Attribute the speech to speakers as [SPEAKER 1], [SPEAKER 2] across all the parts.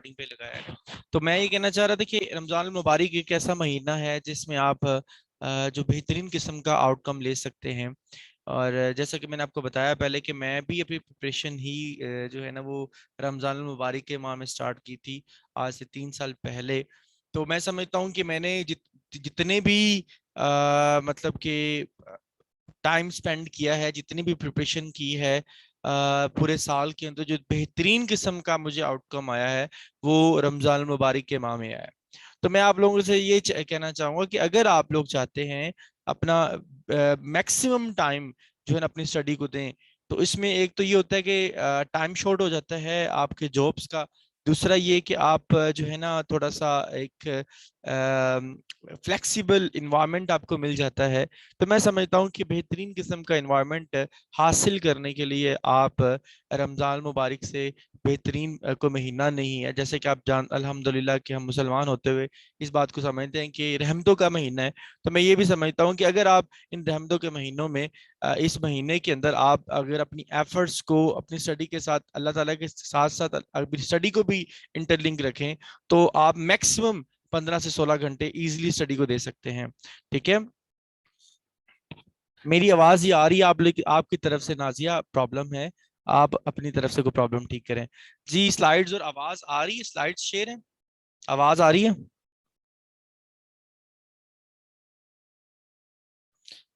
[SPEAKER 1] पे लगाया है। तो मैं ये कहना चाह रहा था कि रमजान मुबारक एक ऐसा महीना है जिसमें आप जो बेहतरीन किस्म का आउटकम ले सकते हैं। और जैसा कि मैंने आपको बताया पहले कि मैं भी अपनी प्रिपरेशन ही जो है ना वो रमजान मुबारक के माह में स्टार्ट की थी, आज से 3 साल पहले। तो मैं समझता हूँ कि मैंने जितने भी मतलब कि टाइम स्पेंड किया है, जितनी भी प्रिपरेशन की है पूरे साल के अंदर, जो बेहतरीन किस्म का मुझे आउटकम आया है वो रमजान मुबारक के माह में आया है। तो मैं आप लोगों से ये कहना चाहूंगा कि अगर आप लोग चाहते हैं अपना मैक्सिमम टाइम जो है ना अपनी स्टडी को दें, तो इसमें एक तो ये होता है कि टाइम शॉर्ट हो जाता है आपके जॉब्स का। दूसरा ये कि आप जो है ना थोड़ा सा एक फ्लेक्सिबल इन्वायरमेंट आपको मिल जाता है। तो मैं समझता हूँ कि बेहतरीन किस्म का इन्वायरमेंट हासिल करने के लिए आप रमज़ान मुबारक से बेहतरीन कोई महीना नहीं है। जैसे कि आप जान अल्हम्दुलिल्लाह कि हम मुसलमान होते हुए इस बात को समझते हैं कि रहमतों का महीना है। तो मैं ये भी समझता हूँ कि अगर आप इन रहमतों के महीनों में इस महीने के अंदर आप अगर अपनी एफर्ट्स को अपनी स्टडी के साथ, अल्लाह ताला के साथ साथ अपनी स्टडी को भी इंटरलिंक रखें, तो आप मैक्सिमम 15 से 16 घंटे इजीली स्टडी को दे सकते हैं। ठीक है, मेरी आवाज ही आ रही है आप, लेकिन आपकी तरफ से नाजिया प्रॉब्लम है, आप अपनी तरफ से कोई प्रॉब्लम ठीक करें। जी, स्लाइड्स और आवाज आ रही है, स्लाइड्स शेयर है, आवाज आ रही है?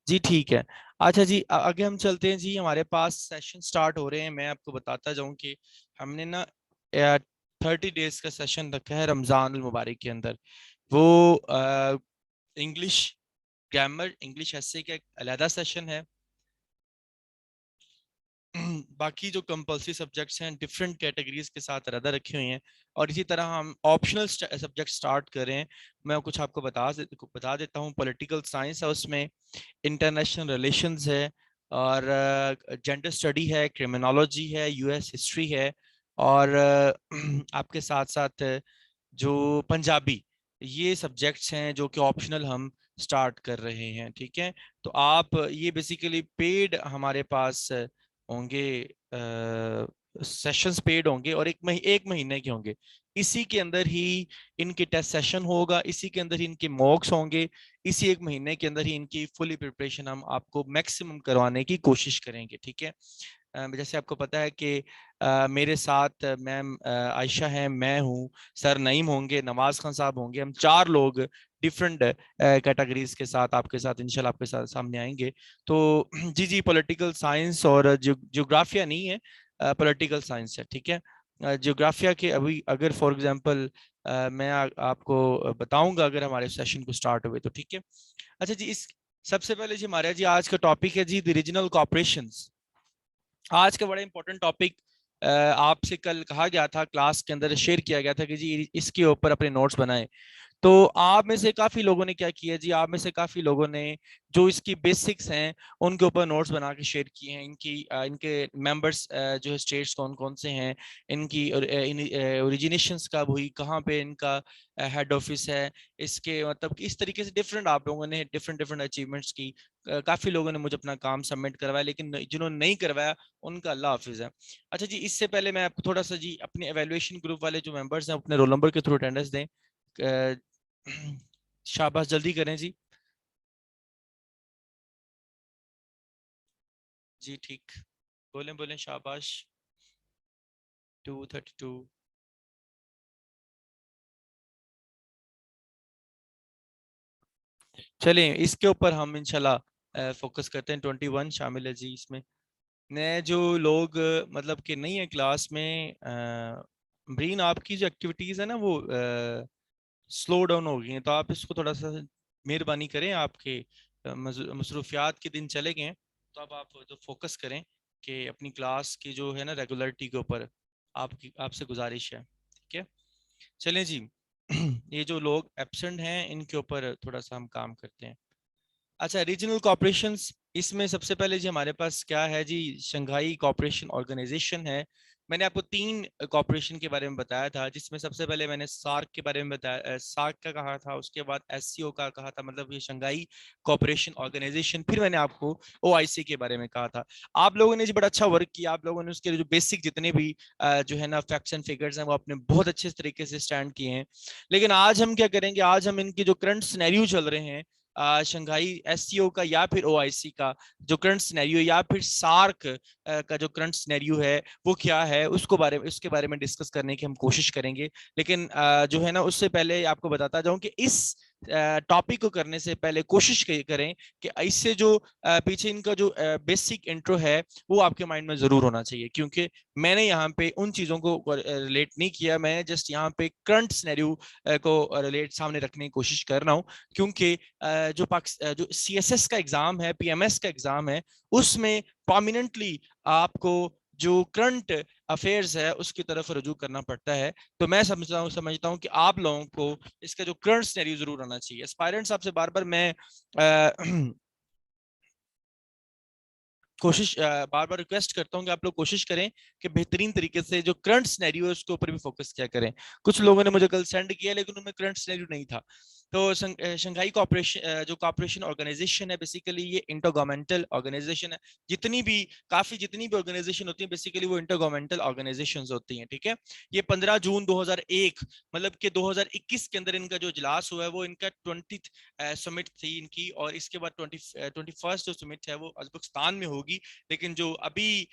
[SPEAKER 1] जी ठीक है। अच्छा जी, आगे हम चलते हैं जी, हमारे पास सेशन स्टार्ट हो रहे हैं। मैं आपको बताता जाऊं कि हमने ना 30 डेज का सेशन रखा है रमजान मुबारक के अंदर। वो इंग्लिश ग्रामर, इंग्लिश एसे का एक अलहदा सेशन है। बाकी जो कंपल्सरी सब्जेक्ट्स हैं डिफरेंट कैटेगरीज के साथ अलग रखे हुए हैं। और इसी तरह हम ऑप्शनल सब्जेक्ट स्टार्ट करें। मैं कुछ आपको बता देता हूँ। पॉलिटिकल साइंस है, उसमें इंटरनेशनल रिलेशंस है, और जेंडर स्टडी है, क्रिमिनोलॉजी है, यूएस हिस्ट्री है, और आपके साथ साथ जो पंजाबी, ये सब्जेक्ट्स हैं जो कि ऑप्शनल हम स्टार्ट कर रहे हैं। ठीक है, तो आप ये बेसिकली पेड हमारे पास होंगे, सेशंस पेड होंगे, और एक महीने के होंगे। इसी के अंदर ही इनके टेस्ट सेशन होगा, इसी के अंदर ही इनके मॉक्स होंगे, इसी एक महीने के अंदर ही इनकी फुली प्रिपरेशन हम आपको मैक्सिमम करवाने की कोशिश करेंगे। ठीक है, जैसे आपको पता है कि मेरे साथ मैम आयशा हैं, मैं हूँ, सर नईम होंगे, नवाज खान साहब होंगे, हम 4 लोग डिफरेंट कैटेगरीज के साथ आपके साथ इंशाल्लाह आपके साथ सामने आएंगे। तो जी जी, पॉलिटिकल साइंस और जियोग्राफिया नहीं है, पॉलिटिकल साइंस है। ठीक है, जियोग्राफिया के अभी अगर फॉर एग्जांपल मैं आपको बताऊंगा अगर हमारे सेशन को स्टार्ट हुए तो। ठीक है, अच्छा जी, इस सबसे पहले जी हमारा जी आज का टॉपिक है जी द रीजनल कॉपरेशंस। आज का बड़ा इंपॉर्टेंट टॉपिक आपसे कल कहा गया था, क्लास के अंदर शेयर किया गया था कि जी इसके ऊपर अपने नोट्स बनाएं। तो आप में से काफी लोगों ने क्या किया जी, आप में से काफी लोगों ने जो इसकी बेसिक्स हैं उनके ऊपर नोट्स बना के शेयर किए हैं। इनके मेंबर्स जो है स्टेट्स कौन कौन से हैं, इनकी ओरिजिनेशंस कब हुई, कहाँ पे इनका हेड ऑफिस है, इसके मतलब इस तरीके से डिफरेंट आप लोगों ने डिफरेंट डिफरेंट अचीवमेंट्स की। काफी लोगों ने मुझे अपना काम सबमिट करवाया, लेकिन जिन्होंने नहीं करवाया उनका अल्लाह हाफिज है। अच्छा जी, इससे पहले मैं आपको थोड़ा सा जी अपने एवेल्युएशन ग्रुप वाले जो मेंबर्स हैं अपने रोल नंबर के थ्रू अटेंडेंस दें। अ, शाबाश, जल्दी करें जी। जी ठीक, बोलें बोलें, शाबाश। 232। चलिए इसके ऊपर हम इंशाल्लाह फोकस करते हैं। 21 शामिल है जी इसमें। नए जो लोग मतलब कि नहीं है क्लास में, ब्रीन आपकी जो एक्टिविटीज है ना वो स्लो डाउन हो गई हैं, तो आप इसको थोड़ा सा मेहरबानी करें। आपके मसरूफियात के दिन चले गए हैं, तो अब आप तो फोकस करें कि अपनी क्लास की जो है ना रेगुलरिटी के ऊपर आपकी आपसे गुजारिश है। ठीक है, चलें जी। ये जो लोग एब्सेंट हैं इनके ऊपर थोड़ा सा हम काम करते हैं। अच्छा, रीजनल कॉपरेशंस इसमें सबसे पहले जी हमारे पास क्या है जी, शंघाई कोऑपरेशन ऑर्गेनाइजेशन है। मैंने आपको 3 कोऑपरेशन के बारे में बताया था, जिसमें सबसे पहले मैंने सार्क के बारे में बताया, सार्क का कहा था, उसके बाद एससीओ का कहा था, मतलब ये शंघाई कोऑपरेशन ऑर्गेनाइजेशन, फिर मैंने आपको ओआईसी के बारे में कहा था। आप लोगों ने जी बड़ा अच्छा वर्क किया, आप लोगों ने उसके जो बेसिक जितने भी जो है ना फैक्ट्स एंड फिगर्स हैं वो अपने बहुत अच्छे तरीके से स्टैंड किए हैं। लेकिन आज हम क्या करेंगे, आज हम इनकी जो करंट सिनेरियो चल रहे हैं शंघाई एससीओ का या फिर ओआईसी का जो करंट सिनेरियो, या फिर सार्क का जो करंट सिनेरियो है वो क्या है, उसके बारे में डिस्कस करने की हम कोशिश करेंगे। लेकिन जो है ना उससे पहले आपको बताता जाऊं कि इस टॉपिक को करने से पहले कोशिश करें कि इससे जो पीछे इनका जो बेसिक इंट्रो है वो आपके माइंड में जरूर होना चाहिए, क्योंकि मैंने यहाँ पे उन चीजों को रिलेट नहीं किया, मैं जस्ट यहाँ पे करंट सिनेरियो को रिलेट सामने रखने की कोशिश कर रहा हूँ। क्योंकि जो सीएसएस का एग्जाम है, पीएमएस का एग्जाम है, उसमें प्रोमिनेंटली आपको जो करंट अफेयर्स है उसकी तरफ रुजू करना पड़ता है। तो मैं समझता हूँ कि आप लोगों को इसका जो करंट सिनेरियो जरूर आना चाहिए। एस्पायरेंट्स आपसे बार बार मैं कोशिश बार बार रिक्वेस्ट करता हूँ कि आप लोग कोशिश करें कि बेहतरीन तरीके से जो करंट सिनेरियो है उसके ऊपर भी फोकस किया करें। कुछ लोगों ने मुझे कल सेंड किया लेकिन उनमें करंट सिनेरियो नहीं था। तो शंघाई कॉपरेशन जो कॉपरेशन ऑर्गेनाइजेशन है, बेसिकली ये इंटर गवर्नमेंटल ऑर्गेनाइजेशन है। जितनी भी ऑर्गेनाइजेशन होती है बेसिकली वो इंटर गवर्नमेंटल ऑर्गेनाइजेशन होती हैं, ठीक है। ये 15 जून 2001 मतलब कि 2021 के अंदर इनका जो इजलास हुआ है वो इनका 20th समिट थी इनकी, और इसके बाद 21st जो समिट है वो उज्बेकिस्तान में होगी। लेकिन जो अभी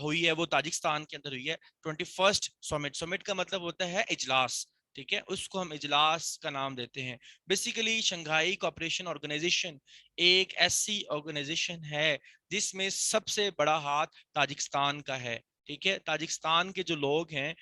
[SPEAKER 1] हुई है वो ताजिकिस्तान के अंदर हुई है। 21st समिट, समिट का मतलब होता है इजलास, ठीक है, उसको हम इजलास का नाम देते हैं। बेसिकली शंघाई कोऑपरेशन ऑर्गेनाइजेशन एक ऐसी ऑर्गेनाइजेशन है जिसमें सबसे बड़ा हाथ ताजिकिस्तान का है, ठीक है। ताजिकिस्तान के जो लोग हैं,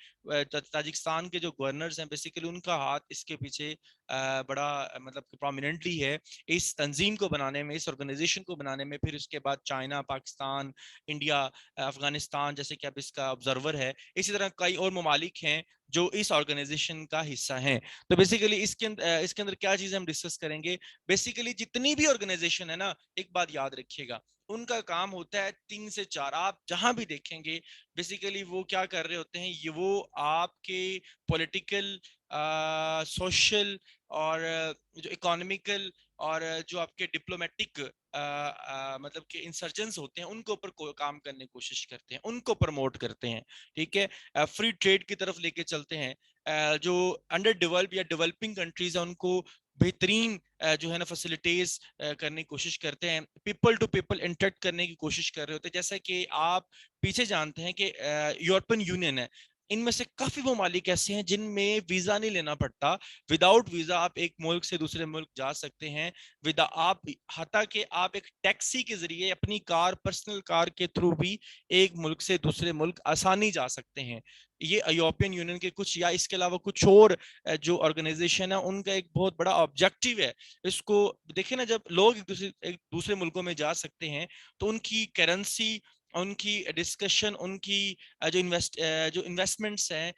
[SPEAKER 1] ताजिकिस्तान के जो गवर्नर्स हैं, बेसिकली उनका हाथ इसके पीछे बड़ा मतलब प्रोमिनेंटली है इस तंजीम को बनाने में, इस ऑर्गेनाइजेशन को बनाने में। फिर उसके बाद चाइना, पाकिस्तान, इंडिया, अफगानिस्तान जैसे कि अब इसका ऑब्जर्वर है, इसी तरह कई और ममालिक हैं जो इस ऑर्गेनाइजेशन का हिस्सा हैं। तो बेसिकली इसके अंदर क्या चीजें हम डिस्कस करेंगे। बेसिकली जितनी भी ऑर्गेनाइजेशन है ना, एक बात याद रखिएगा, उनका काम होता है 3 से 4, आप जहां भी देखेंगे बेसिकली वो क्या कर रहे होते हैं, ये वो आपके पॉलिटिकल, सोशल और जो इकोनॉमिकल और जो आपके डिप्लोमेटिक मतलब के इंसर्जेंस होते हैं उनके ऊपर काम करने की कोशिश करते हैं, उनको प्रमोट करते हैं, ठीक है। फ्री ट्रेड की तरफ लेके चलते हैं। जो अंडर डेवलप या डेवलपिंग कंट्रीज है उनको बेहतरीन जो है ना फैसिलिटीज करने की कोशिश करते हैं। पीपल टू पीपल इंटरेक्ट करने की कोशिश कर रहे होते हैं। जैसा कि आप पीछे जानते हैं कि यूरोपियन यूनियन है, इनमें से काफी ममालिक ऐसे हैं जिनमें वीजा नहीं लेना पड़ता। विदाउट वीजा आप एक मुल्क से दूसरे मुल्क जा सकते हैं। विदा आप हता कि आप एक टैक्सी के जरिए अपनी कार, पर्सनल कार के थ्रू भी एक मुल्क से दूसरे मुल्क आसानी जा सकते हैं। ये यूरोपियन यूनियन के कुछ या इसके अलावा कुछ और जो ऑर्गेनाइजेशन है उनका एक बहुत बड़ा ऑब्जेक्टिव है। इसको देखिए ना, जब लोग एक दूसरे मुल्कों में जा सकते हैं तो उनकी करेंसी, उनकी डिस्कशन, उनकी जो इन्वेस्टमेंट्स हैं,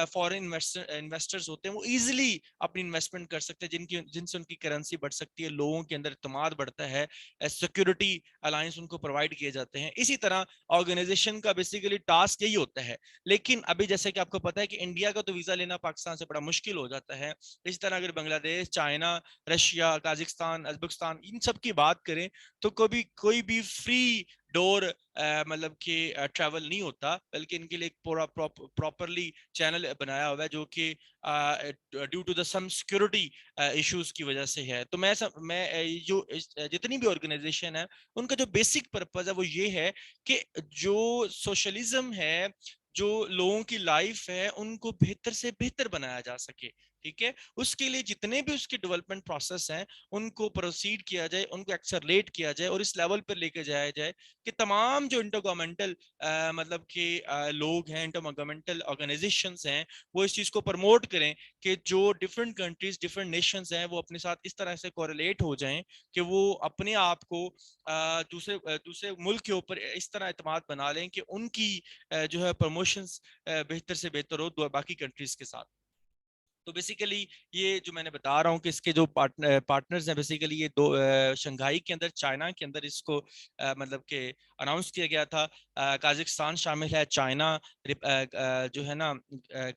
[SPEAKER 1] फॉरेन इन्वेस्टर्स होते हैं वो इजीली अपनी इन्वेस्टमेंट कर सकते हैं, जिनसे उनकी करेंसी बढ़ सकती है, लोगों के अंदर इत्मीनान बढ़ता है, सिक्योरिटी अलायंस उनको प्रोवाइड किए जाते हैं। इसी तरह ऑर्गेनाइजेशन का बेसिकली टास्क यही होता है। लेकिन अभी जैसे कि आपको पता है कि इंडिया का तो वीजा लेना पाकिस्तान से बड़ा मुश्किल हो जाता है। इसी तरह अगर Bangladesh, China, Russia, Tajikistan, Uzbekistan इन सब की बात करें तो कभी कोई भी फ्री डोर मतलब कि ट्रैवल नहीं होता, बल्कि इनके लिए एक पूरा प्रॉपरली चैनल बनाया हुआ है जो कि due to the some security issues की वजह से है। तो जो जितनी भी ऑर्गेनाइजेशन है उनका जो बेसिक पर्पस है वो ये है कि जो सोशलिज्म है, जो लोगों की लाइफ है उनको बेहतर से बेहतर बनाया जा सके, ठीक है। उसके लिए जितने भी उसके डेवलपमेंट प्रोसेस हैं उनको प्रोसीड किया जाए, उनको एक्सेलरेट किया जाए और इस लेवल पर लेके जाया जाए कि तमाम जो इंटर गवर्नमेंटल मतलब कि लोग हैं, इंटर गवर्नमेंटल ऑर्गेनाइजेशंस हैं, वो इस चीज को प्रमोट करें कि जो डिफरेंट कंट्रीज, डिफरेंट नेशंस हैं वो अपने साथ इस तरह से कोरिलेट हो जाएं कि वो अपने आप को दूसरे मुल्क के ऊपर इस तरह एतमाद बना लें कि उनकी जो है प्रमोशंस बेहतर से बेहतर हो बाकी कंट्रीज के साथ। तो बेसिकली ये जो मैंने बता रहा हूँ कि इसके जो पार्टनर्स हैं, बेसिकली ये दो शंघाई के अंदर, चाइना के अंदर इसको मतलब के अनाउंस किया गया था। काजाकिस्तान शामिल है, चाइना जो है ना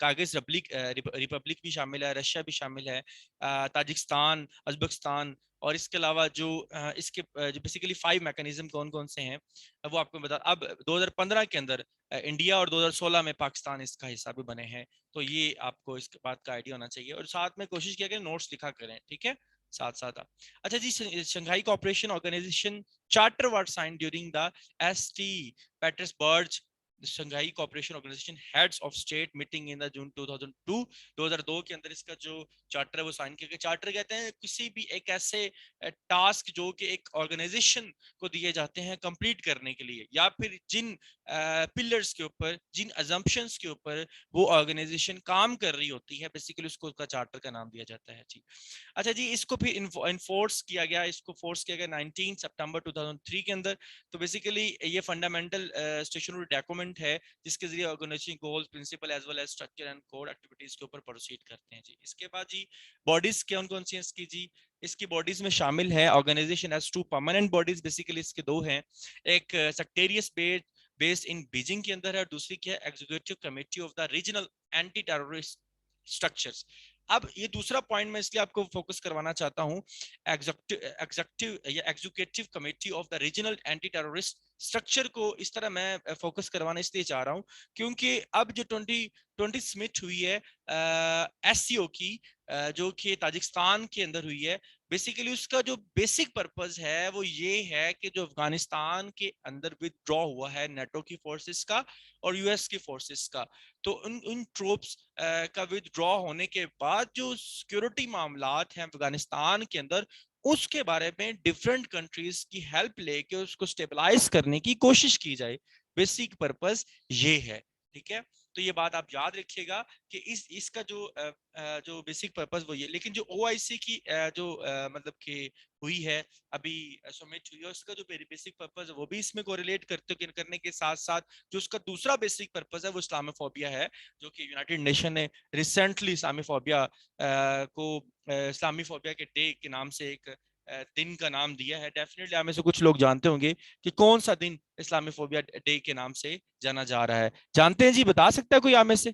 [SPEAKER 1] कागिज रिपब्लिक भी शामिल है, रशिया भी शामिल है, ताजिकिस्तान, उज्बेकिस्तान, और इसके अलावा जो इसके जो बेसिकली 5 मैकेनिज्म कौन कौन से हैं वो आपको बता। अब 2015 के अंदर इंडिया और 2016 में पाकिस्तान इसका हिस्सा भी बने हैं। तो ये आपको इसके बात का आइडिया होना चाहिए, और साथ में कोशिश किया करें नोट्स लिखा करें, ठीक है, साथ साथ आप। अच्छा जी, Shanghai cooperation organisation charter was signed during the ST Petersburg Shanghai cooperation organisation heads of state meeting in the June 2002 के अंदर इसका जो चार्टर है वो साइन किया गया। चार्टर कहते हैं किसी भी एक ऐसे टास्क जो कि एक ऑर्गेनाइजेशन को दिए जाते हैं कंप्लीट करने के लिए, या फिर जिन पिलर्स के ऊपर, जिन अजम्पशंस के ऊपर वो ऑर्गेनाइजेशन काम कर रही होती है, बेसिकली उसको उसका चार्टर का नाम दिया जाता है जी। अच्छा जी, इसको फिर इन्फोर्स किया गया, इसको फोर्स किया गया 19 सितंबर 2003 के अंदर। तो बेसिकली ये फंडामेंटल स्टेशनरी डॉक्यूमेंट है जिसके जरिए organisation goals, principle as well as structure and code activities के ऊपर प्रोसीड करते हैं जी। इसके बाद जी बॉडीज कौन कौन सी हैं इसकी जी। इसकी बॉडीज में शामिल है organisation as 2 permanent bodies, basically इसके दो हैं। एक सेक्रेटेरिएट बेस्ड इन बीजिंग के अंदर है, और दूसरी क्या है, executive committee of the regional anti terrorist structures. अब ये दूसरा पॉइंट मैं इसलिए आपको फोकस करवाना चाहता हूं, एग्जीक्यूटिव या executive committee of the regional anti terrorist structure को इस तरह मैं फोकस करवाना इसलिए चाह रहा हूं क्योंकि अब जो 2020 समिट हुई है एससीओ की, जो कि ताजिकिस्तान के अंदर हुई है, बेसिकली उसका जो बेसिक पर्पस है वो ये है कि जो अफगानिस्तान के अंदर विदड्रॉ हुआ है नेटो की फोर्सेस का और यूएस की फोर्सेस का, तो उन ट्रूप्स का विदड्रॉ होने के बाद जो सिक्योरिटी मामलात हैं अफगानिस्तान के अंदर, उसके बारे में डिफरेंट कंट्रीज की हेल्प लेके उसको स्टेबलाइज करने की कोशिश की जाए। बेसिक पर्पस ये है, ठीक है। तो ये बात आप याद रखिएगा कि इसका जो बेसिक पर्पस वो ये, लेकिन जो ओआईसी की जो मतलब कि हुई है अभी समिट हुई है, उसका जो बेसिक पर्पस है वो भी इसमें कोरिलेट करने के साथ साथ जो उसका दूसरा बेसिक पर्पस है वो इस्लामोफोबिया है, जो कि यूनाइटेड नेशन ने रिसेंटली इस्लामोफोबिया को इस्लामीफोबिया के डे के नाम से एक दिन का नाम दिया है। डेफिनेटली आप में से कुछ लोग जानते होंगे कि कौन सा दिन इस्लामीफोबिया डे के नाम से जाना जा रहा है। जानते हैं जी, बता सकता है कोई आप में से?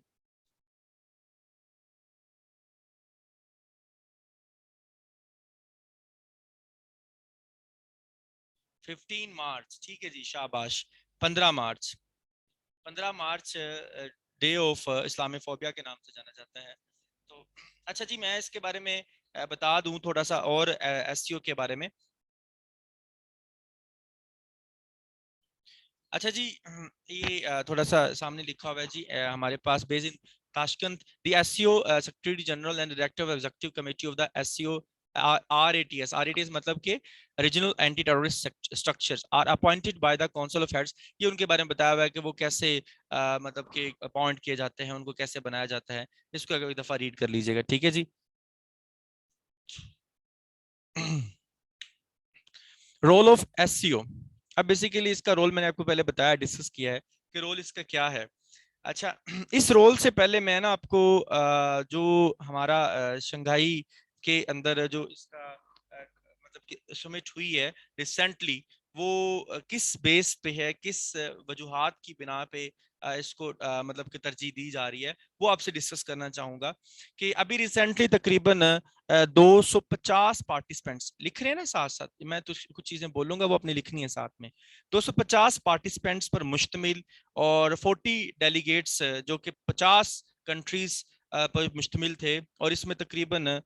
[SPEAKER 1] 15 मार्च, ठीक है जी, शाबाश। 15 मार्च, 15 मार्च डे ऑफ इस्लामीफोबिया के नाम से जाना जाता है। तो अच्छा जी, मैं इसके बारे में बता दूं थोड़ा सा और एससीओ के बारे में। अच्छा जी, ये थोड़ा सा सामने लिखा हुआ है जी हमारे पास, based in Tashkent, the SCO secretary general and director of executive committee of the SCO RATS मतलब के regional anti terrorist structures are appointed by the council of heads. ये उनके बारे में बताया हुआ है कि वो कैसे मतलब के अपॉइंट किए जाते हैं, उनको कैसे बनाया जाता है। इसको एक दफा रीड कर लीजिएगा, ठीक है जी। Role of SCO. अब बेसिकली इसका रोल मैंने आपको पहले बताया, डिस्कस किया है कि रोल इसका क्या है। अच्छा, इस रोल से पहले मैं ना आपको जो हमारा शंघाई के अंदर जो इसका मतलब कि समिट हुई है रिसेंटली, वो किस बेस पे है, किस वजूहात की बिना पे इसको मतलब कि तरजीह दी जा रही है, वो आपसे डिस्कस करना चाहूंगा। कि अभी रिसेंटली तकरीबन 250 पार्टिसिपेंट्स लिख रहे हैं ना, साथ साथ मैं तो कुछ चीजें बोलूंगा वो अपनी लिखनी है साथ में। 250 पार्टिसिपेंट्स पर मुश्तमिल और 40 डेलीगेट्स जो कि 50 कंट्रीज पर मुश्तमिल थे, और इसमें तकरीबन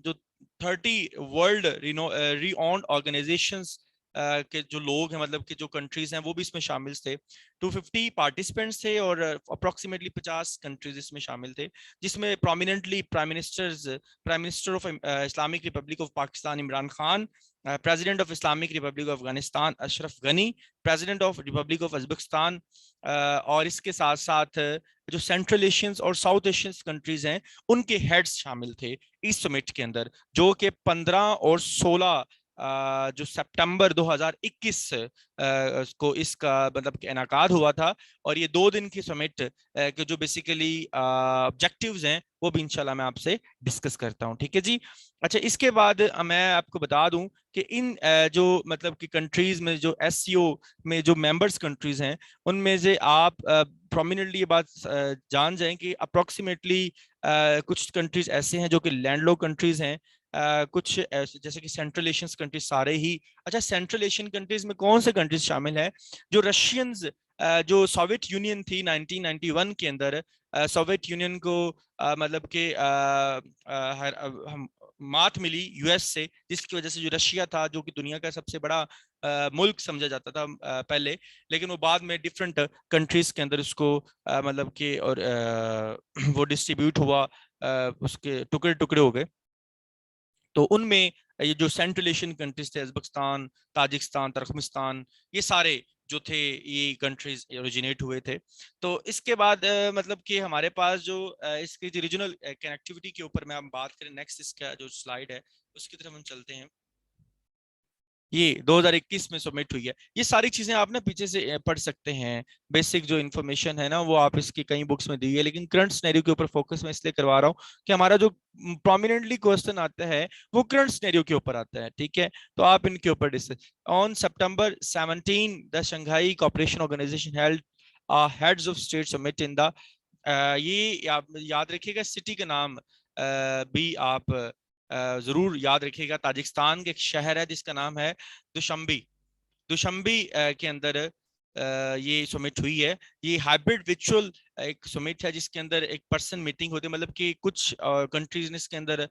[SPEAKER 1] जो 30 वर्ल्ड रिनोन्ड ऑर्गेनाइजेशंस के जो लोग हैं, मतलब कि जो कंट्रीज हैं वो भी इसमें शामिल थे। 250 पार्टिसिपेंट्स थे और अप्रोक्सीमेटली 50 कंट्रीज इसमें शामिल थे, जिसमें prominently prime minister of Islamic Republic of Pakistan Imran Khan, president of Islamic Republic of Afghanistan Ashraf Ghani, president of Republic of Uzbekistan, और इसके साथ साथ जो सेंट्रल एशियंस और साउथ एशियन कंट्रीज हैं उनके हेड्स शामिल थे इस समिट के अंदर, जो कि 15 और 16 जो सितंबर 2021 को इसका मतलब इनाकाद हुआ था। और ये 2 दिन की समिट के जो बेसिकली ऑब्जेक्टिव्स हैं वो भी इंशाल्लाह मैं आपसे डिस्कस करता हूँ, ठीक है जी। अच्छा, इसके बाद मैं आपको बता दूं कि इन जो मतलब कि कंट्रीज में जो एससीओ में जो मेंबर्स कंट्रीज हैं उनमें से आप प्रोमिनेंटली ये बात जान जाएं कि अप्रोक्सीमेटली कुछ कंट्रीज ऐसे हैं जो कि लैंडलॉक कंट्रीज हैं, कुछ जैसे कि सेंट्रल एशियन कंट्रीज सारे ही। अच्छा, सेंट्रल एशियन कंट्रीज में कौन से कंट्रीज शामिल है? जो रशियंस, जो सोवियत यूनियन थी 1991 के अंदर, सोवियत यूनियन को मतलब कि हम मात मिली यूएस से, जिसकी वजह से जो रशिया था जो कि दुनिया का सबसे बड़ा मुल्क समझा जाता था पहले, लेकिन वो बाद में डिफरेंट कंट्रीज के अंदर उसको मतलब कि और वो डिस्ट्रीब्यूट हुआ, उसके टुकड़े टुकड़े हो गए। तो उनमें ये जो सेंट्रल एशियन कंट्रीज थे, उज्बेकिस्तान, ताजिकिस्तान, तुर्कमेनिस्तान, ये सारे जो थे ये कंट्रीज ओरिजिनेट हुए थे। तो इसके बाद मतलब कि हमारे पास जो इसकी जो रीजनल कनेक्टिविटी के ऊपर में हम बात करें, नेक्स्ट इसका जो स्लाइड है उसकी तरफ हम चलते हैं। ये 2021 में सबमिट हुई है। ये सारी चीजें आप ना पीछे से पढ़ सकते हैं। बेसिक जो इन्फॉर्मेशन है ना वो आप इसकी कई बुक्स में दी है, लेकिन करंट सिनेरियो के ऊपर फोकस मैं इसलिए करवा रहा हूँ कि हमारा जो प्रोमिनेंटली क्वेश्चन आता है वो करंट सिनेरियो के ऊपर आता है, ठीक है। तो आप इनके ऊपर discuss. On September 17 the Shanghai cooperation Organisation held heads of state summit in the, ये आप याद रखिएगा सिटी का नाम भी आप जरूर याद रखिएगा। ताजिकिस्तान के एक शहर है जिसका नाम है दुशंबी। दुशंबी के अंदर ये समिट हुई है। ये हाइब्रिड विचुअल एक समिट है जिसके अंदर एक पर्सन मीटिंग होती है, मतलब कि कुछ कंट्रीज ने इसके अंदर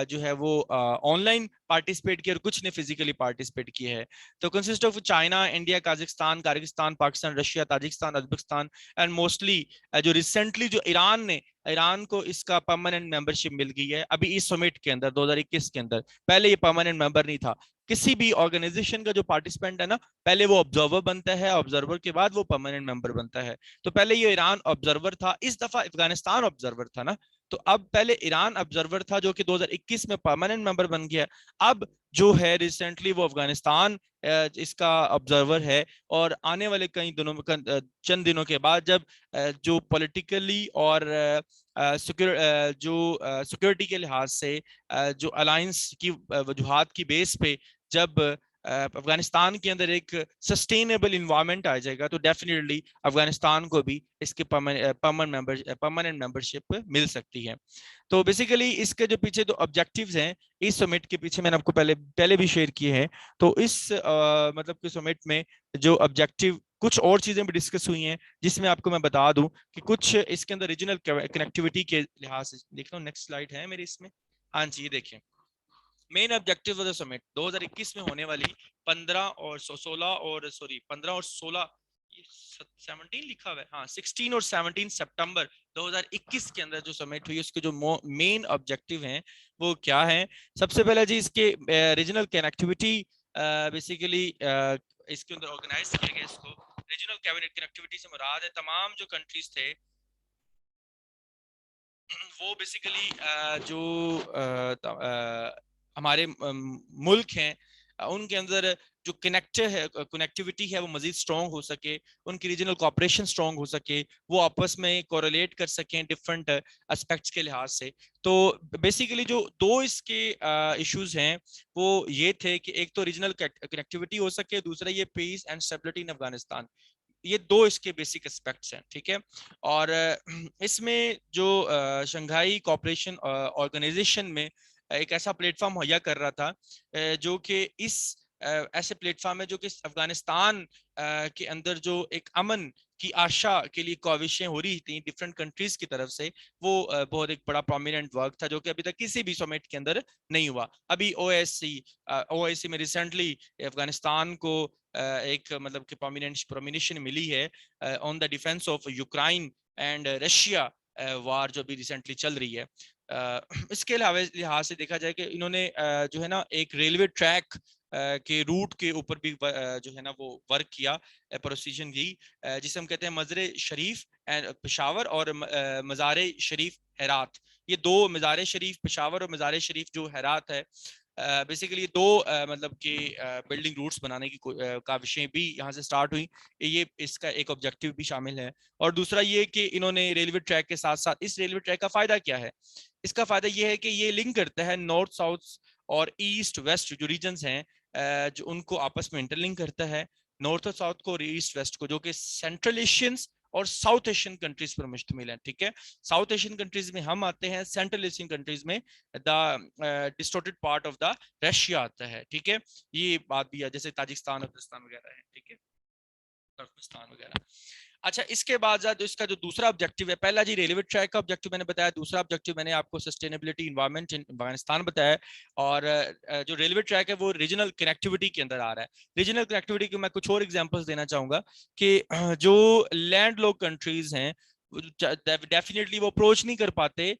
[SPEAKER 1] जो है वो ऑनलाइन पार्टिसिपेट किया और कुछ ने फिजिकली पार्टिसिपेट किए है। तो consist of China, India, Kazakhstan, Kyrgyzstan, Pakistan, Russia, Tajikistan, Uzbekistan and mostly जो रिसेंटली जो ईरान को इसका परमानेंट मेंबरशिप मिल गई है अभी इस समिट के अंदर 2021 के अंदर। पहले ये परमानेंट मेंबर नहीं था। किसी भी ऑर्गेनाइजेशन का जो पार्टिसिपेंट है ना, पहले वो ऑब्जर्वर बनता है, ऑब्जर्वर के बाद वो परमानेंट मेंबर बनता है। तो पहले ये ईरान ऑब्जर्वर था, इस दफा अफगानिस्तान ऑब्जर्वर था ना। तो अब पहले ईरान ऑब्जर्वर था जो कि 2021 में परमानेंट मेंबर बन गया। अब जो है रिसेंटली वो अफगानिस्तान इसका ऑब्जर्वर है। और आने वाले कई दिनों में चंद दिनों के बाद जब जो पॉलिटिकली और जो सिक्योरिटी के लिहाज से जो अलायंस की वजूहात की बेस पे जब अफगानिस्तान के अंदर एक सस्टेनेबल इन्वायरमेंट आ जाएगा तो डेफिनेटली अफगानिस्तान को भी इसके परमानेंट मेंबरशिप मिल सकती है। तो बेसिकली इसके जो पीछे जो ऑब्जेक्टिव्स हैं इस समिट के पीछे मैंने आपको पहले पहले भी शेयर किए हैं। तो इस मतलब कि समिट में जो ऑब्जेक्टिव कुछ और चीजें भी डिस्कस हुई हैं जिसमें आपको मैं बता दूं कि कुछ इसके अंदर रीजनल कनेक्टिविटी के लिहाज से देख लो। नेक्स्ट स्लाइड है मेरी इसमें। हाँ जी, ये देखिए main objective of the summit 2021 में होने वाली 15 और 16 और सॉरी 15 और 16, 17 लिखा हुआ है, हाँ 16 और 17 सितंबर 2021 के अंदर जो समिट हुई उसके जो मेन ऑब्जेक्टिव हैं वो क्या है? सबसे पहले जी इसके रीजनल कनेक्टिविटी बेसिकली इसके अंदर ऑर्गेनाइज किया गया। इसको रीजनल कैबिनेट कनेक्टिविटी से मुराद है तमाम जो कंट्रीज थे वो बेसिकली जो हमारे मुल्क हैं उनके अंदर जो कनेक्टिविटी है वो मजीद स्ट्रॉन्ग हो सके, उनकी रीजनल कोऑपरेशन स्ट्रॉन्ग हो सके, वो आपस में कोरिलेट कर सकें डिफरेंट एस्पेक्ट्स के लिहाज से। तो बेसिकली जो दो इसके इश्यूज हैं वो ये थे कि एक तो रीजनल कनेक्टिविटी हो सके, दूसरा ये peace and stability in Afghanistan. ये दो इसके बेसिक एस्पेक्ट्स हैं, ठीक है। और इसमें जो शंघाई कोऑपरेशन ऑर्गेनाइजेशन में एक ऐसा प्लेटफॉर्म मुहैया कर रहा था जो कि इस ऐसे प्लेटफॉर्म है जो कि अफगानिस्तान के अंदर जो एक अमन की आशा के लिए कॉविशें हो रही थी डिफरेंट कंट्रीज की तरफ से, वो बहुत एक बड़ा प्रोमिनेंट वर्क था जो कि अभी तक किसी भी समिट के अंदर नहीं हुआ। अभी ओएससी में रिसेंटली अफगानिस्तान को एक मतलब कि प्रोमिनेशन मिली है on the defence of Ukraine and Russia war जो भी रिसेंटली चल रही है। इसके अलावा लिहाज से देखा जाए कि इन्होंने जो है ना एक रेलवे ट्रैक के रूट के ऊपर भी जो है ना वो वर्क किया, प्रोसीजन की, जिसे हम कहते हैं मज़ार शरीफ पेशावर और मज़ार शरीफ हेरात। ये दो मज़ार शरीफ पेशावर और मज़ार शरीफ जो हेरात है बेसिकली दो मतलब कि बिल्डिंग रूट्स बनाने की का विषय भी यहाँ से स्टार्ट हुई, ये इसका एक ऑब्जेक्टिव भी शामिल है। और दूसरा ये कि इन्होंने रेलवे ट्रैक के साथ साथ, इस रेलवे ट्रैक का फायदा क्या है, इसका फायदा ये है कि ये लिंक करता है नॉर्थ साउथ और ईस्ट वेस्ट जो रीजन्स हैं, जो उनको आपस में इंटरलिंक करता है, नॉर्थ और साउथ को और ईस्ट वेस्ट को, जो कि सेंट्रल एशियंस और साउथ एशियन कंट्रीज पर मुश्तमिल है। ठीक है, साउथ एशियन कंट्रीज में हम आते हैं, सेंट्रल एशियन कंट्रीज में the distorted part of the Russia आता है। ठीक है, ये बात भी है, जैसे ताजिकिस्तान, अफगानिस्तान वगैरह है। ठीक है, तुर्कमेनिस्तान वगैरह। अच्छा, इसके बाद जो इसका जो दूसरा ऑब्जेक्टिव है, पहला जी रेलवे ट्रैक का ऑब्जेक्टिव मैंने बताया, दूसरा ऑब्जेक्टिव मैंने आपको सस्टेनेबिलिटी इन्वायरमेंट इन अफगानिस्तान बताया। और जो रेलवे ट्रैक है वो रीजनल कनेक्टिविटी के अंदर आ रहा है। रीजनल कनेक्टिविटी के मैं कुछ और एग्जांपल्स देना चाहूंगा कि जो लैंड लॉक कंट्रीज हैं डेफिनेटली वो अप्रोच नहीं कर पाते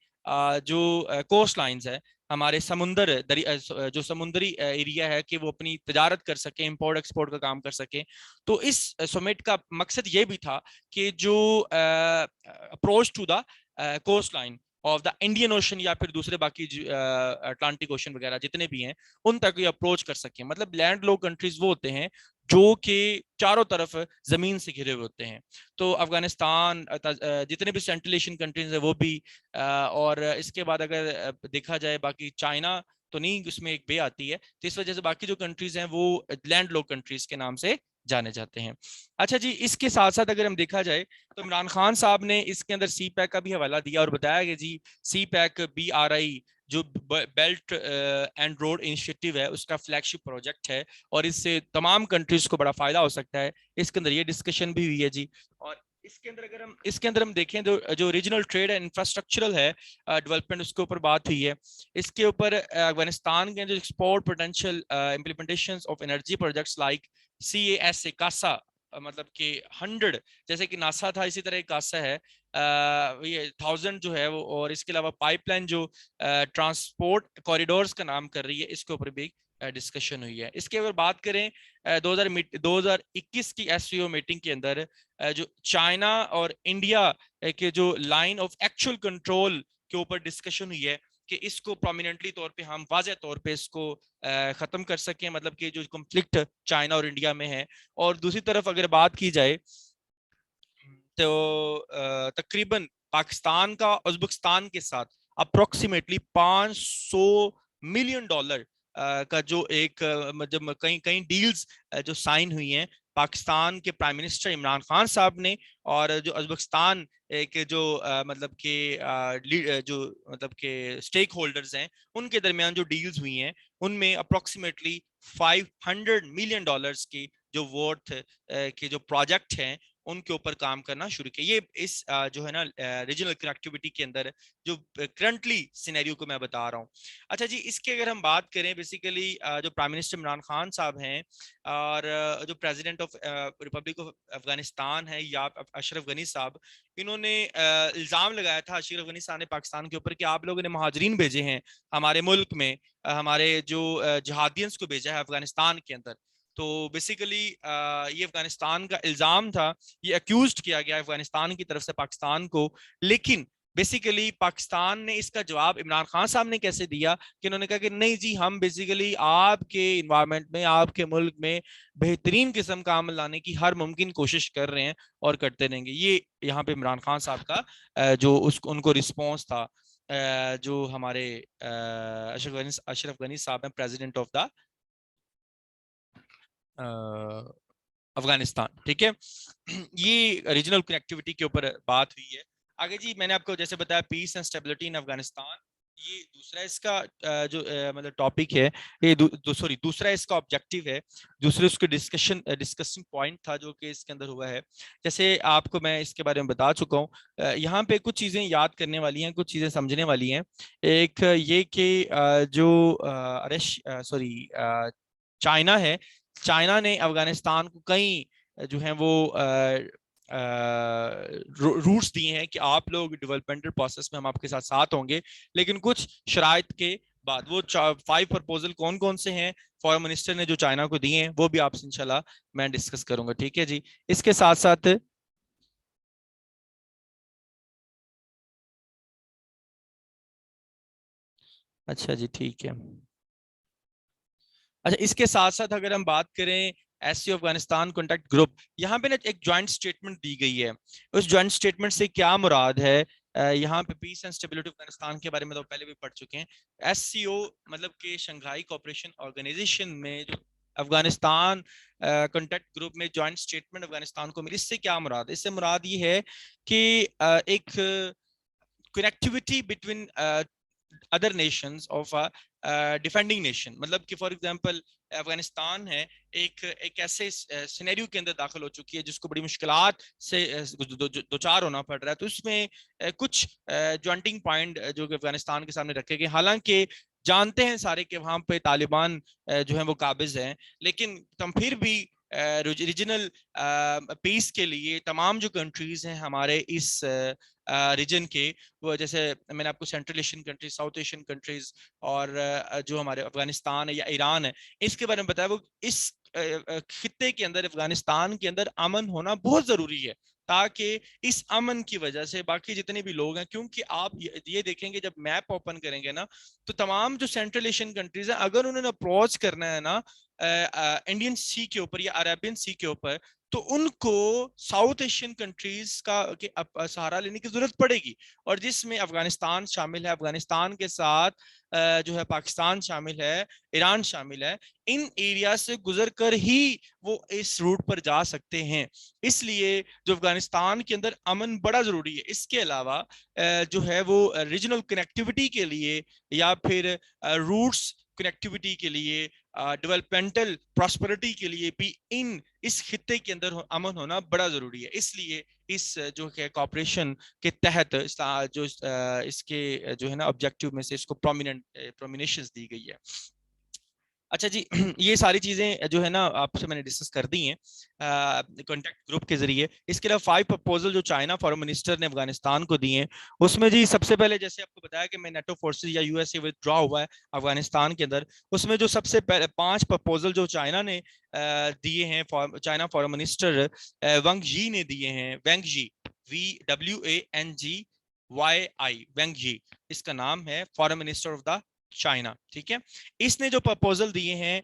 [SPEAKER 1] जो कोस्ट लाइंस है, हमारे समुंदर जो समुद्री एरिया है, कि वो अपनी तजारत कर सके, इंपोर्ट एक्सपोर्ट का काम कर सके। तो इस समिट का मकसद ये भी था कि जो approach to the coastline of the Indian Ocean या फिर दूसरे बाकी अटलांटिक ओशन वगैरह जितने भी हैं, उन तक ये अप्रोच कर सके। मतलब लैंड लॉक कंट्रीज वो होते हैं जो कि चारों तरफ जमीन से घिरे हुए होते हैं। तो अफगानिस्तान, जितने भी सेंट्रल एशियन कंट्रीज है वो भी, और इसके बाद अगर देखा जाए बाकी चाइना तो नहीं, उसमें एक बे आती है, तो इस वजह से बाकी जो कंट्रीज हैं वो लैंड लॉक कंट्रीज के नाम से जाने जाते हैं। अच्छा जी, इसके साथ साथ अगर हम देखा जाए तो इमरान खान साहब ने इसके अंदर सी पैक का भी हवाला दिया और बताया कि जी सी पैक BRI जो बेल्ट एंड रोड इनिशिएटिव है उसका फ्लैगशिप प्रोजेक्ट है, और इससे तमाम कंट्रीज को बड़ा फायदा हो सकता है। इसके अंदर ये डिस्कशन भी हुई है जी। और इसके अंदर हम देखें तो जो रीजनल ट्रेड एंड इंफ्रास्ट्रक्चरल है डेवलपमेंट, उसके ऊपर बात हुई है। इसके ऊपर अफगानिस्तान के जो export potential implementation of energy projects like CASA Kasa, मतलब कि 100, जैसे कि नासा था इसी तरह कासा है, ये 1000 जो है वो, और इसके अलावा पाइपलाइन जो ट्रांसपोर्ट कॉरिडोर्स का नाम कर रही है, इसके ऊपर भी डिस्कशन हुई है। इसके अगर बात करें 2021 की SCO मीटिंग के अंदर जो चाइना और इंडिया के जो लाइन ऑफ एक्चुअल कंट्रोल के ऊपर डिस्कशन हुई है कि इसको प्रोमिनेंटली तौर पे हम वाज़ेह तौर पे इसको खत्म कर सकें, मतलब कि जो कॉन्फ्लिक्ट चाइना और इंडिया में है। और दूसरी तरफ अगर बात की जाए तो तकरीबन पाकिस्तान का उज्बेकिस्तान के साथ अप्रोक्सीमेटली $500 मिलियन का जो एक मतलब कई कई डील्स जो साइन हुई हैं पाकिस्तान के प्राइम मिनिस्टर इमरान खान साहब ने, और जो उज्बेकिस्तान के जो मतलब के जो मतलब के स्टेक होल्डर्स हैं, उनके दरमियान जो डील्स हुई हैं उनमें अप्रोक्सीमेटली $500 मिलियन की जो वर्थ के जो प्रोजेक्ट हैं उनके ऊपर काम करना शुरू किया। ये इस जो है ना रीजनल कनेक्टिविटी के अंदर जो करंटली सिनेरियो को मैं बता रहा हूँ। अच्छा जी, इसके अगर हम बात करें बेसिकली जो प्राइम मिनिस्टर इमरान खान साहब हैं और जो president of Republic of Afghanistan है या अशरफ गनी साहब, इन्होंने इल्जाम लगाया था अशरफ गनी साहब ने पाकिस्तान के ऊपर कि आप लोगों ने महाजरीन भेजे हैं हमारे मुल्क में, हमारे जो जिहादियंस को भेजा है अफगानिस्तान के अंदर। तो बेसिकली ये अफगानिस्तान का इल्जाम था, ये अक्यूज किया गया अफगानिस्तान की तरफ से पाकिस्तान को। लेकिन बेसिकली पाकिस्तान ने इसका जवाब इमरान खान साहब ने कैसे दिया कि इन्होंने कहा कि नहीं जी, हम बेसिकली आपके इन्वायरमेंट में, आपके मुल्क में बेहतरीन किस्म का अमल लाने की हर मुमकिन कोशिश कर रहे हैं और करते रहेंगे। ये यहाँ पे इमरान खान साहब का जो उनको रिस्पॉन्स था जो हमारे अशरफ गनी साहब हैं, प्रेसिडेंट ऑफ द अफगानिस्तान। ठीक है, ये रीजनल कनेक्टिविटी के ऊपर बात हुई है। आगे जी, मैंने आपको जैसे बताया peace and stability in Afghanistan, ये दूसरा इसका जो मतलब टॉपिक है, ये सॉरी दूसरा इसका ऑब्जेक्टिव है, दूसरे उसके डिस्कसिंग पॉइंट था जो कि इसके अंदर हुआ है। जैसे आपको मैं इसके बारे में बता चुका हूँ, यहाँ पे कुछ चीजें याद करने वाली हैं, कुछ चीजें समझने वाली हैं। एक ये कि जो सॉरी चाइना है, चाइना ने अफगानिस्तान को कई जो है वो रूट्स दिए हैं कि आप लोग डेवलपमेंटल प्रोसेस में हम आपके साथ साथ होंगे, लेकिन कुछ शराइत के बाद। वो 5 प्रपोजल कौन कौन से हैं फॉरेन मिनिस्टर ने जो चाइना को दिए हैं, वो भी आपसे इंशाल्लाह मैं डिस्कस करूंगा। ठीक है जी, इसके साथ साथ अच्छा जी ठीक है। अच्छा, इसके साथ साथ अगर हम बात करें एससीओ अफगानिस्तान कॉन्टैक्ट ग्रुप, यहाँ पे ना एक ज्वाइंट स्टेटमेंट दी गई है। उस ज्वाइंट स्टेटमेंट से क्या मुराद है? यहाँ पे पीस एंड स्टेबिलिटी अफगानिस्तान के बारे में तो पहले भी पढ़ चुके हैं। एससीओ मतलब कि शंघाई कोऑपरेशन ऑर्गेनाइजेशन में जो अफगानिस्तान कॉन्टैक्ट ग्रुप में ज्वाइंट स्टेटमेंट अफगानिस्तान को मिली, इससे क्या मुराद है? इससे मुराद ये है कि एक connectivity between other Nations of a defending nation, मतलब कि फॉर एग्जांपल अफगानिस्तान है एक ऐसे सिनेरियो के अंदर दाखिल हो चुकी है जिसको बड़ी मुश्किलात से दो चार होना पड़ रहा है, तो इसमें कुछ जॉइंटिंग पॉइंट जो कि अफगानिस्तान के सामने रखे गए। हालांकि जानते हैं सारे कि वहां पे तालिबान जो है वो काबिज हैं, लेकिन तम फिर भी रीजनल पीस के लिए तमाम जो कंट्रीज हैं हमारे इस रीजन के, वो जैसे मैंने आपको central Asian countries, south Asian countries और जो हमारे अफगानिस्तान है या ईरान है, इसके बारे में बताया, वो इस खित्ते के अंदर, अफगानिस्तान के अंदर अमन होना बहुत जरूरी है, ताकि इस अमन की वजह से बाकी जितने भी लोग हैं, क्योंकि आप ये देखेंगे जब मैप ओपन करेंगे ना, तो तमाम जो सेंट्रल एशियन कंट्रीज हैं, अगर उन्होंने अप्रोच करना है ना इंडियन सी के ऊपर या अरेबियन सी के ऊपर, तो उनको साउथ एशियन कंट्रीज का सहारा लेने की जरूरत पड़ेगी, और जिसमें अफगानिस्तान शामिल है। अफगानिस्तान के साथ जो है पाकिस्तान शामिल है, ईरान शामिल है। इन एरिया से गुजर कर ही वो इस रूट पर जा सकते हैं। इसलिए जो अफगानिस्तान के अंदर अमन बड़ा जरूरी है। इसके अलावा जो है वो रीजनल कनेक्टिविटी के लिए या फिर रूट्स कनेक्टिविटी के लिए, डेवलपमेंटल प्रॉस्पेरिटी के लिए भी इन इस खित्ते के अंदर अमन होना बड़ा जरूरी है। इसलिए इस जो है कॉपरेशन के तहत जो इसके जो है ना ऑब्जेक्टिव में से इसको प्रोमिनेंस दी गई है। अच्छा जी, ये सारी चीजें जो है ना आपसे मैंने डिस्कस कर दी हैं कॉन्टैक्ट ग्रुप के जरिए। इसके अलावा 5 प्रपोजल जो चाइना फॉरेन मिनिस्टर ने अफगानिस्तान को दिए हैं, उसमें जी सबसे पहले जैसे आपको बताया कि मैं नेटो फोर्सेस या यूएसए विथड्रॉ हुआ है अफगानिस्तान के अंदर, उसमें जो सबसे पहले 5 प्रपोजल जो चाइना ने दिए हैं, चाइना फॉरेन मिनिस्टर वंग जी ने दिए हैं, वेंग जी, WANG वेंग जी इसका नाम है, foreign minister of the China. ठीक है, इसने जो प्रपोजल दिए हैं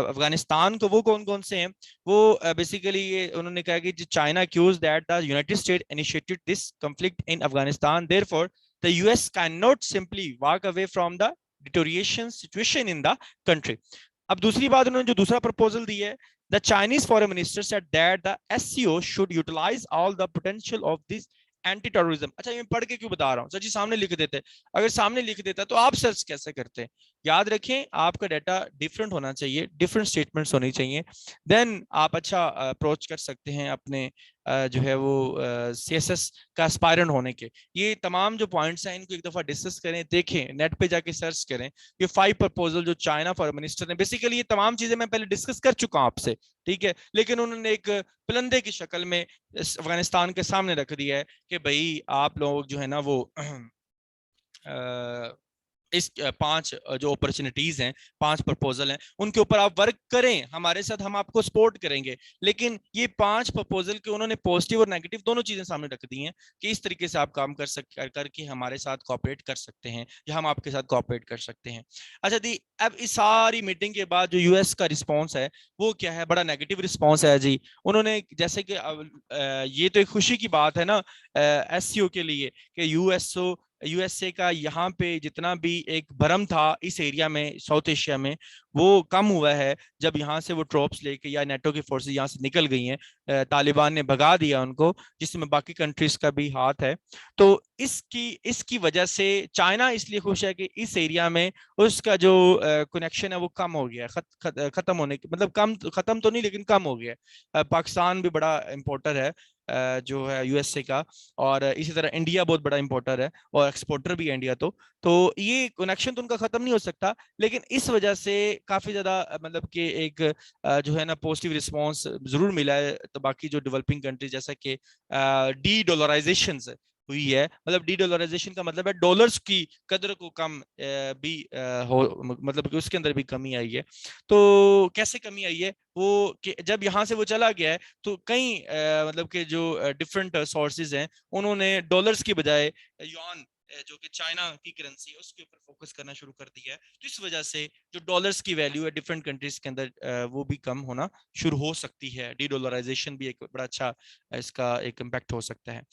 [SPEAKER 1] अफगानिस्तान को, वो कौन कौन से हैं? वो बेसिकली ये उन्होंने कहा कि China accuse that the United State initiated this conflict in Afghanistan, therefore the US can not simply walk away from the deterioration situation in the country. अब दूसरी बात उन्होंने जो दूसरा प्रपोजल दिया है, the Chinese foreign minister said that the SCO should utilise all the potential of this anti terrorism. अच्छा, ये पढ़ के क्यों बता रहा हूँ सर जी? सामने लिख देते, अगर सामने लिख देता तो आप सर्च कैसे करते? याद रखें, आपका डाटा डिफरेंट होना चाहिए, डिफरेंट स्टेटमेंट्स होनी चाहिए, देन आप अच्छा अप्रोच कर सकते हैं अपने जो है वो सीएसएस का एस्पायरेंट होने के। ये तमाम जो पॉइंट्स हैं इनको एक दफा डिस्कस करें, देखें, नेट पे जाके सर्च करें। ये 5 प्रपोजल जो चाइना फॉरेन मिनिस्टर ने, बेसिकली ये तमाम चीजें मैं पहले डिस्कस कर चुका हूं आपसे, ठीक है, लेकिन उन्होंने एक पलंदे की शक्ल में अफगानिस्तान के सामने रख दिया है कि भाई आप लोग जो है ना वो इस 5 जो अपॉर्चुनिटीज हैं, 5 प्रपोजल हैं, उनके ऊपर आप वर्क करें, हमारे साथ हम आपको सपोर्ट करेंगे। लेकिन ये 5 प्रपोजल के उन्होंने पॉजिटिव और नेगेटिव दोनों चीजें सामने रख दी हैं कि इस तरीके से आप काम करके हमारे साथ कोऑपरेट कर सकते हैं या हम आपके साथ कोऑपरेट कर सकते हैं। अच्छा दी, अब इस सारी मीटिंग के बाद जो यूएस का रिस्पॉन्स है वो क्या है? बड़ा नेगेटिव रिस्पॉन्स है जी। उन्होंने जैसे कि ये तो एक खुशी की बात है ना एससीओ के लिए कि यूएसए का यहाँ पे जितना भी एक भरम था इस एरिया में, साउथ एशिया में, वो कम हुआ है जब यहाँ से वो ट्रॉप्स लेके या नेटो की फोर्सेस यहाँ से निकल गई हैं। तालिबान ने भगा दिया उनको, जिसमें बाकी कंट्रीज का भी हाथ है। तो इसकी वजह से चाइना इसलिए खुश है कि इस एरिया में उसका जो कनेक्शन है वो कम हो गया है, खत्म होने की, मतलब कम, खत्म तो नहीं लेकिन कम हो गया है। पाकिस्तान भी बड़ा इंपोर्टर है जो है यूएसए का, और इसी तरह इंडिया बहुत बड़ा इंपोर्टर है और एक्सपोर्टर भी है इंडिया। तो ये कनेक्शन तो उनका खत्म नहीं हो सकता, लेकिन इस वजह से काफी ज्यादा मतलब कि एक जो है ना पॉजिटिव रिस्पांस जरूर मिला है। तो बाकी जो डेवलपिंग कंट्री जैसा कि डी डॉलराइजेशन हुई है, मतलब डी डॉलराइजेशन का मतलब है डॉलर्स की कदर को कम भी हो, मतलब कि उसके अंदर भी कमी आई है। तो कैसे कमी आई है? वो कि जब यहाँ से वो चला गया है तो कई मतलब के जो डिफरेंट सोर्सेज हैं उन्होंने डॉलर्स की बजाय युआन जो कि चाइना की करेंसी है उसके ऊपर फोकस करना शुरू कर दिया है। तो इस वजह से जो डॉलर्स की वैल्यू है डिफरेंट कंट्रीज के अंदर वो भी कम होना शुरू हो सकती है। डी डॉलराइजेशन भी एक बड़ा अच्छा इसका एक इम्पैक्ट हो सकता है।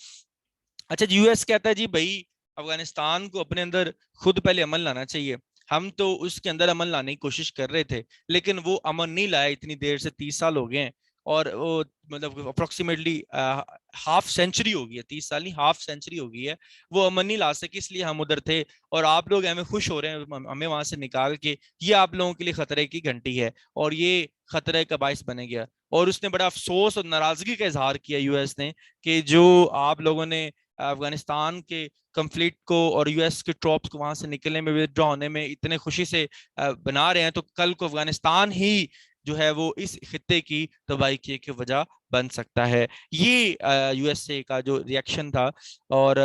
[SPEAKER 1] अच्छा, यूएस कहता है जी भाई अफगानिस्तान को अपने अंदर खुद पहले अमन लाना चाहिए। हम तो उसके अंदर अमन लाने की कोशिश कर रहे थे, लेकिन वो अमन नहीं लाया इतनी देर से, 30 साल हो गए हैं। और वो मतलब अप्रोक्सीमेटली हाफ सेंचुरी हो गई है, 30 साल नहीं, हाफ सेंचुरी हो गई है, वो अमन नहीं ला सके, इसलिए हम उधर थे। और आप लोग हमें खुश हो रहे हैं हमें वहां से निकाल के, ये आप लोगों के लिए खतरे की घंटी है और ये खतरे का बायस बने गया। और उसने बड़ा अफसोस और नाराजगी का इजहार किया यूएस ने कि जो आप लोगों ने अफगानिस्तान के कंफ्लिक्ट को और यूएस के ट्रॉप्स को वहां से निकलने में, विदड्रॉ होने में इतने खुशी से बना रहे हैं, तो कल को अफगानिस्तान ही जो है वो इस खित्ते की तबाही की वजह बन सकता है। ये यूएसए का जो रिएक्शन था और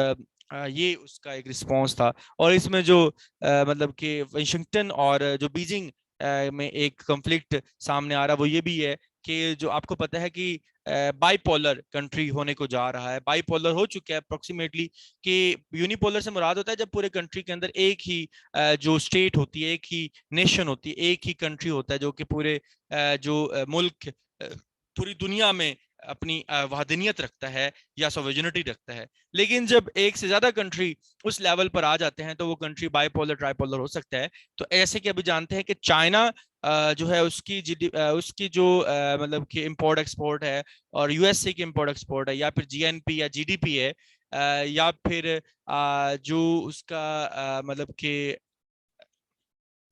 [SPEAKER 1] ये उसका एक रिस्पॉन्स था। और इसमें जो मतलब कि वाशिंगटन और जो बीजिंग में एक कंफ्लिक्ट सामने आ रहा वो ये भी है कि जो आपको पता है कि बाइपोलर कंट्री होने को जा रहा है, बाइपोलर हो चुका है अप्रोक्सीमेटली। कि यूनिपोलर से मुराद होता है जब पूरे कंट्री के अंदर एक ही जो स्टेट होती है, एक ही नेशन होती है, एक ही कंट्री होता है जो कि पूरे जो मुल्क पूरी दुनिया में अपनी वहादनियत रखता है या सोवेजनिटी रखता है। लेकिन जब एक से ज्यादा कंट्री उस लेवल पर आ जाते हैं तो वो कंट्री बाइपोलर ट्राइपोलर हो सकता है। तो ऐसे कि अभी जानते हैं कि चाइना जो है उसकी जो मतलब कि इंपोर्ट एक्सपोर्ट है और यूएसए की इंपोर्ट एक्सपोर्ट है, या फिर जीएनपी या जीडीपी है, या फिर जो उसका मतलब कि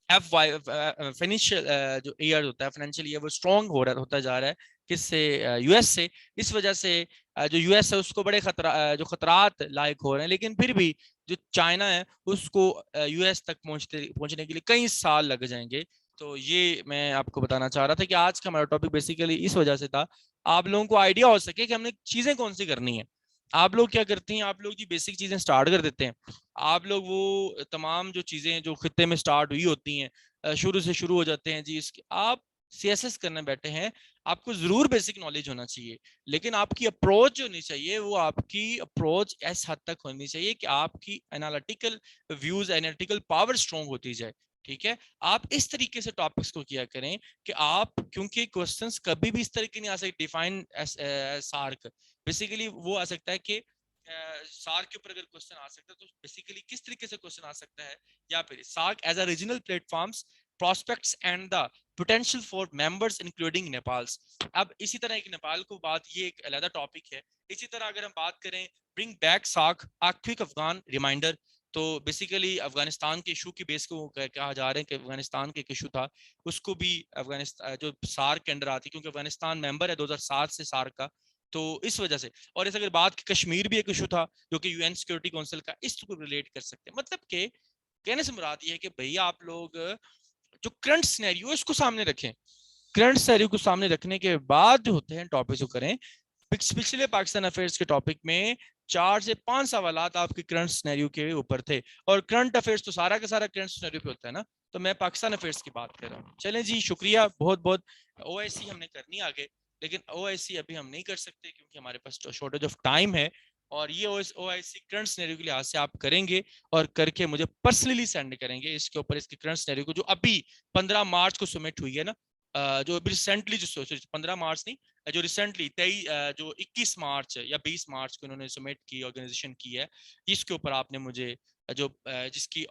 [SPEAKER 1] एफ वाई फाइनेंशियल जो ईयर होता है, फाइनेंशियल ईयर, वो स्ट्रॉन्ग हो रहा होता जा रहा है। किससे? यूएस से। इस वजह से जो यूएस है उसको बड़े जो खतरात लायक हो रहे हैं। लेकिन फिर भी जो चाइना है उसको यूएस तक पहुंचने के लिए कई साल लग जाएंगे। तो ये मैं आपको बताना चाह रहा था कि आज का हमारा टॉपिक बेसिकली इस वजह से था, आप लोगों को आइडिया हो सके कि हमने चीजें कौन सी करनी है। आप लोग क्या करते हैं, आप लोग जी बेसिक चीजें स्टार्ट कर देते हैं। आप लोग वो तमाम जो चीजें जो खित्ते में स्टार्ट हुई होती हैं शुरू से शुरू हो जाते हैं जी, इसके आप सीएसएस करने बैठे हैं। आपको जरूर बेसिक नॉलेज होना चाहिए, लेकिन आपकी अप्रोच जो होनी चाहिए वो आपकी अप्रोच इस हद तक होनी चाहिए कि आपकी analytical views, analytical power strong होती जाए। ठीक है, आप इस तरीके से टॉपिक्स को किया करें कि आप, क्योंकि क्वेश्चंस कभी भी इस तरीके नहीं आ सकते डिफाइन सार्क। बेसिकली वो आ सकता है कि सार्क के ऊपर अगर क्वेश्चन आ सकता है तो बेसिकली किस तरीके से क्वेश्चन आ सकता है, या फिर SAARC as a regional platforms, prospects and the potential for members including Nepal. अब इसी तरह एक नेपाल को बात, ये एक अलग टॉपिक है। इसी तरह अगर हम बात करें bring back SAARC a quick Afghan reminder, तो बेसिकली अफगानिस्तान के इशू की बेस को कहा जा रहा है कि अफगानिस्तान के इशू था उसको भी अफगानिस्तान जो सार्क के अंडर आती, क्योंकि अफगानिस्तान मेंबर है 2007 से सार्क का, तो इस वजह से। और इस अगर बात की कश्मीर भी एक इशू था जो कि यूएन सिक्योरिटी काउंसिल का, इसको रिलेट कर सकते हैं। मतलब के कहने से मुराद ये है कि भैया आप लोग जो करंट सिनेरियो है उसको सामने रखें। करंट सिनेरियो को सामने रखने के बाद जो होते हैं टॉपिक को करें। पिछले पाकिस्तान अफेयर्स के टॉपिक में 4 से 5 सवालात आपके करंट सिनेरियो के ऊपर थे, और करंट अफेयर्स तो सारा का सारा करंट सिनेरियो पे होता है ना, तो मैं पाकिस्तान अफेयर्स की बात कर रहा हूँ। चलें जी, शुक्रिया बहुत बहुत। ओआईसी हमने करनी आगे, लेकिन ओआईसी अभी हम नहीं कर सकते क्योंकि हमारे पास शॉर्टेज ऑफ टाइम है। और ये ओआईसी करंट सिनेरियो के लिहाज से आप करेंगे और करके मुझे पर्सनली सेंड करेंगे इसके ऊपर, इसके करंट सिनेरियो को, जो अभी 15 मार्च को सबमिट हुई है ना, जो अभी रिसेंटली, जो 15 मार्च नहीं, जो रिसेंटली 23 जो 21 मार्च या 20 मार्च को इन्होंने सबमिट की, ऑर्गेनाइजेशन की है, इसके ऊपर आपने मुझे जो जिसकी